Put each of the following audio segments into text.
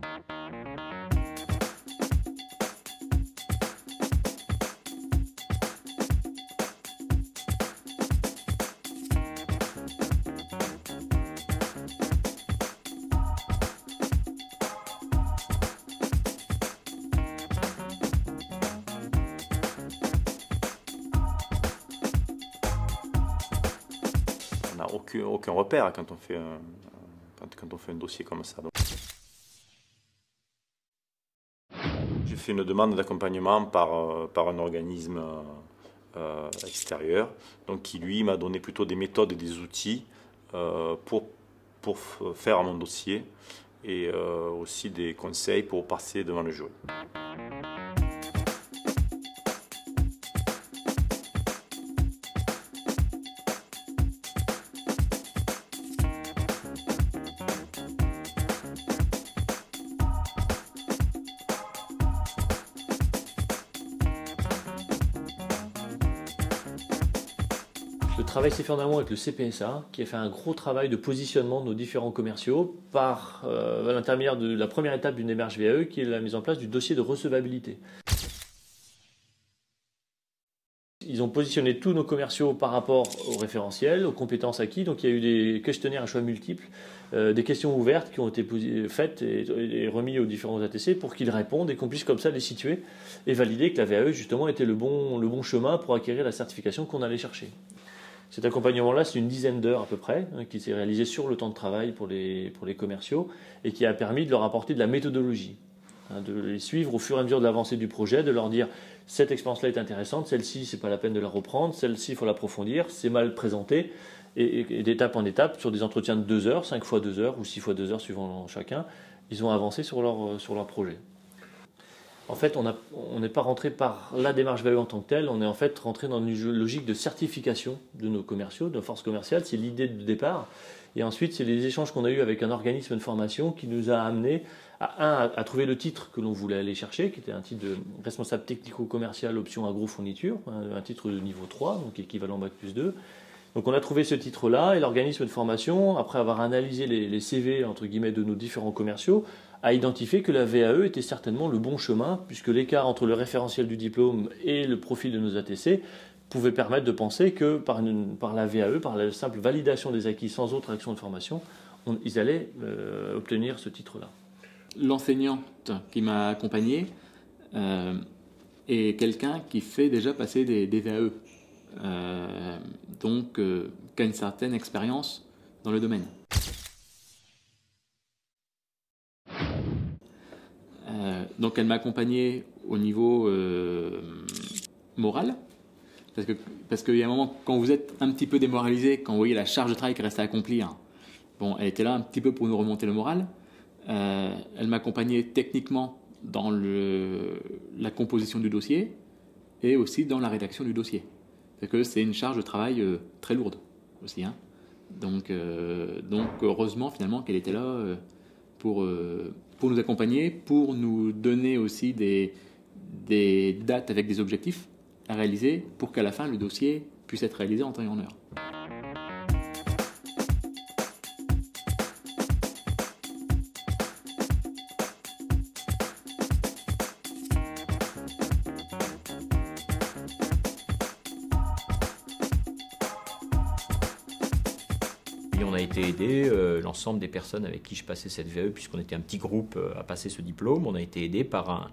On n'a aucun repère quand on fait un dossier comme ça. J'ai fait une demande d'accompagnement par un organisme extérieur, donc qui lui m'a donné plutôt des méthodes et des outils pour faire mon dossier et aussi des conseils pour passer devant le jury. Le travail s'est fait en amont avec le CPSA, qui a fait un gros travail de positionnement de nos différents commerciaux par l'intermédiaire de la première étape d'une démarche VAE, qui est la mise en place du dossier de recevabilité. Ils ont positionné tous nos commerciaux par rapport au référentiel, aux compétences acquises. Donc il y a eu des questionnaires à choix multiples, des questions ouvertes qui ont été faites et remises aux différents ATC pour qu'ils répondent et qu'on puisse comme ça les situer et valider que la VAE justement était le bon chemin pour acquérir la certification qu'on allait chercher. Cet accompagnement-là, c'est une dizaine d'heures à peu près, qui s'est réalisé sur le temps de travail pour les commerciaux et qui a permis de leur apporter de la méthodologie, de les suivre au fur et à mesure de l'avancée du projet, de leur dire cette expérience-là est intéressante, celle-ci, c'est pas la peine de la reprendre, celle-ci, il faut l'approfondir, c'est mal présenté, et d'étape en étape, sur des entretiens de 2 heures, 5 fois 2 heures ou 6 fois 2 heures suivant chacun, ils ont avancé sur leur projet. En fait, on n'est pas rentré par la démarche VAE en tant que telle, on est en fait rentré dans une logique de certification de nos commerciaux, de nos forces commerciales, c'est l'idée de départ. Et ensuite, c'est les échanges qu'on a eus avec un organisme de formation qui nous a amené à trouver le titre que l'on voulait aller chercher, qui était un titre de responsable technico-commercial option agro-fourniture, un titre de niveau 3, donc équivalent Bac+2. Donc on a trouvé ce titre-là et l'organisme de formation, après avoir analysé les CV entre guillemets de nos différents commerciaux, a identifié que la VAE était certainement le bon chemin, puisque l'écart entre le référentiel du diplôme et le profil de nos ATC pouvait permettre de penser que par la VAE, par la simple validation des acquis sans autre action de formation, ils allaient obtenir ce titre-là. L'enseignante qui m'a accompagné est quelqu'un qui fait déjà passer des VAE, donc qui a une certaine expérience dans le domaine. Donc elle m'a accompagné au niveau moral, parce qu'il y a un moment, quand vous êtes un petit peu démoralisé, quand vous voyez la charge de travail qui reste à accomplir, bon, elle était là un petit peu pour nous remonter le moral. Elle m'a accompagné techniquement dans la composition du dossier et aussi dans la rédaction du dossier. Parce que c'est une charge de travail très lourde aussi. Hein. Donc heureusement finalement qu'elle était là pour nous accompagner, pour nous donner aussi des dates avec des objectifs à réaliser pour qu'à la fin le dossier puisse être réalisé en temps et en heure. Et on a été aidé, l'ensemble des personnes avec qui je passais cette VAE, puisqu'on était un petit groupe à passer ce diplôme, on a été aidé par un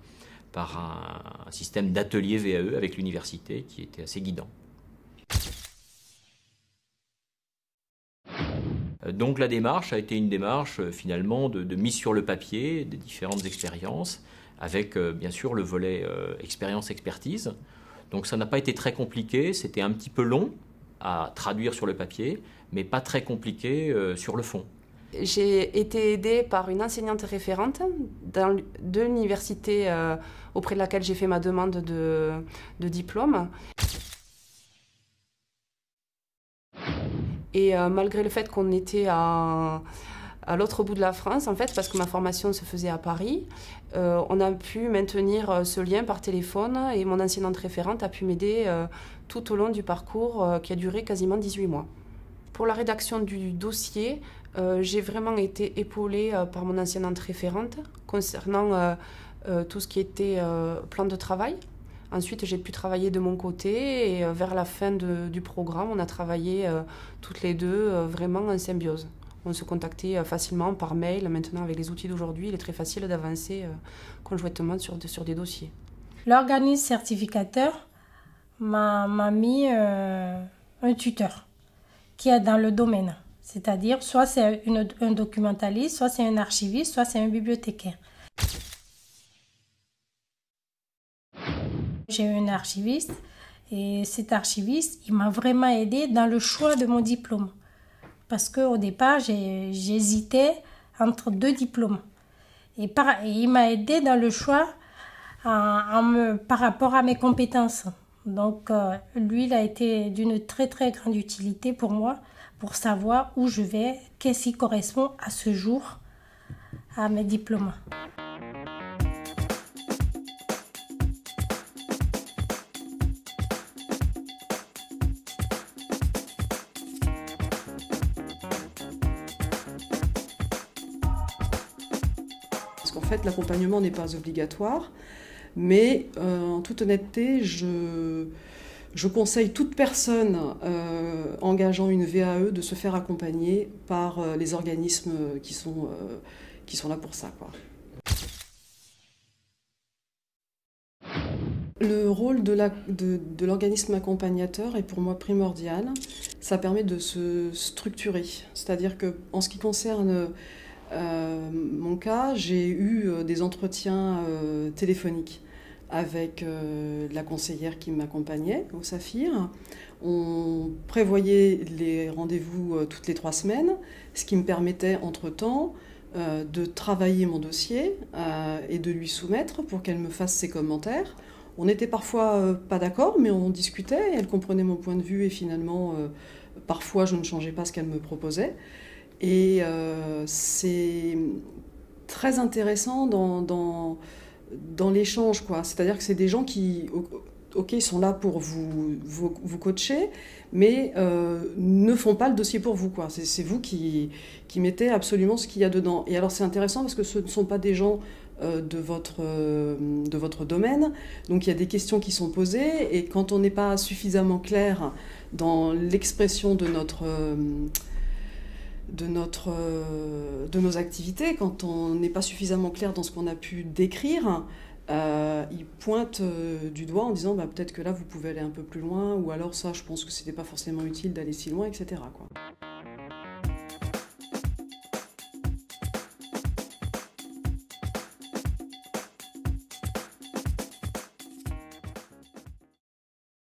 système d'atelier VAE avec l'université qui était assez guidant. Donc la démarche a été une démarche finalement de mise sur le papier des différentes expériences, avec bien sûr le volet expérience-expertise. Donc ça n'a pas été très compliqué, c'était un petit peu long à traduire sur le papier, mais pas très compliqué sur le fond. J'ai été aidée par une enseignante référente de l'université auprès de laquelle j'ai fait ma demande de diplôme. Et malgré le fait qu'on était à l'autre bout de la France, en fait, parce que ma formation se faisait à Paris, on a pu maintenir ce lien par téléphone et mon enseignante référente a pu m'aider tout au long du parcours qui a duré quasiment 18 mois. Pour la rédaction du dossier, J'ai vraiment été épaulée par mon enseignante référente concernant tout ce qui était plan de travail. Ensuite, j'ai pu travailler de mon côté et vers la fin du programme, on a travaillé toutes les deux vraiment en symbiose. On se contactait facilement par mail. Maintenant, avec les outils d'aujourd'hui, il est très facile d'avancer conjointement sur des dossiers. L'organisme certificateur m'a mis un tuteur qui est dans le domaine. C'est-à-dire, soit c'est un documentaliste, soit c'est un archiviste, soit c'est un bibliothécaire. J'ai eu un archiviste et cet archiviste, il m'a vraiment aidé dans le choix de mon diplôme. Parce qu'au départ, j'hésitais entre 2 diplômes. Et il m'a aidé dans le choix par rapport à mes compétences. Donc, lui, il a été d'une très, très grande utilité pour moi, pour savoir où je vais, qu'est-ce qui correspond à ce jour à mes diplômes. En fait, l'accompagnement n'est pas obligatoire, mais en toute honnêteté, je conseille toute personne engageant une VAE de se faire accompagner par les organismes qui sont là pour ça, quoi. Le rôle de l'organisme accompagnateur est pour moi primordial. Ça permet de se structurer. C'est-à-dire qu'en ce qui concerne mon cas, j'ai eu des entretiens téléphoniques avec la conseillère qui m'accompagnait au Saphir. On prévoyait les rendez-vous toutes les 3 semaines, ce qui me permettait entre-temps de travailler mon dossier et de lui soumettre pour qu'elle me fasse ses commentaires. On n'était parfois pas d'accord, mais on discutait, elle comprenait mon point de vue et finalement, parfois je ne changeais pas ce qu'elle me proposait. Et c'est très intéressant dans l'échange, quoi. C'est-à-dire que c'est des gens qui, ok, ils sont là pour vous coacher, mais ne font pas le dossier pour vous, quoi. C'est vous qui mettez absolument ce qu'il y a dedans. Et alors c'est intéressant parce que ce ne sont pas des gens de votre domaine, donc il y a des questions qui sont posées, et quand on n'est pas suffisamment clair dans l'expression de nos activités, quand on n'est pas suffisamment clair dans ce qu'on a pu décrire, ils pointent du doigt en disant peut-être que là vous pouvez aller un peu plus loin, ou alors ça je pense que c'était pas forcément utile d'aller si loin, etc., quoi.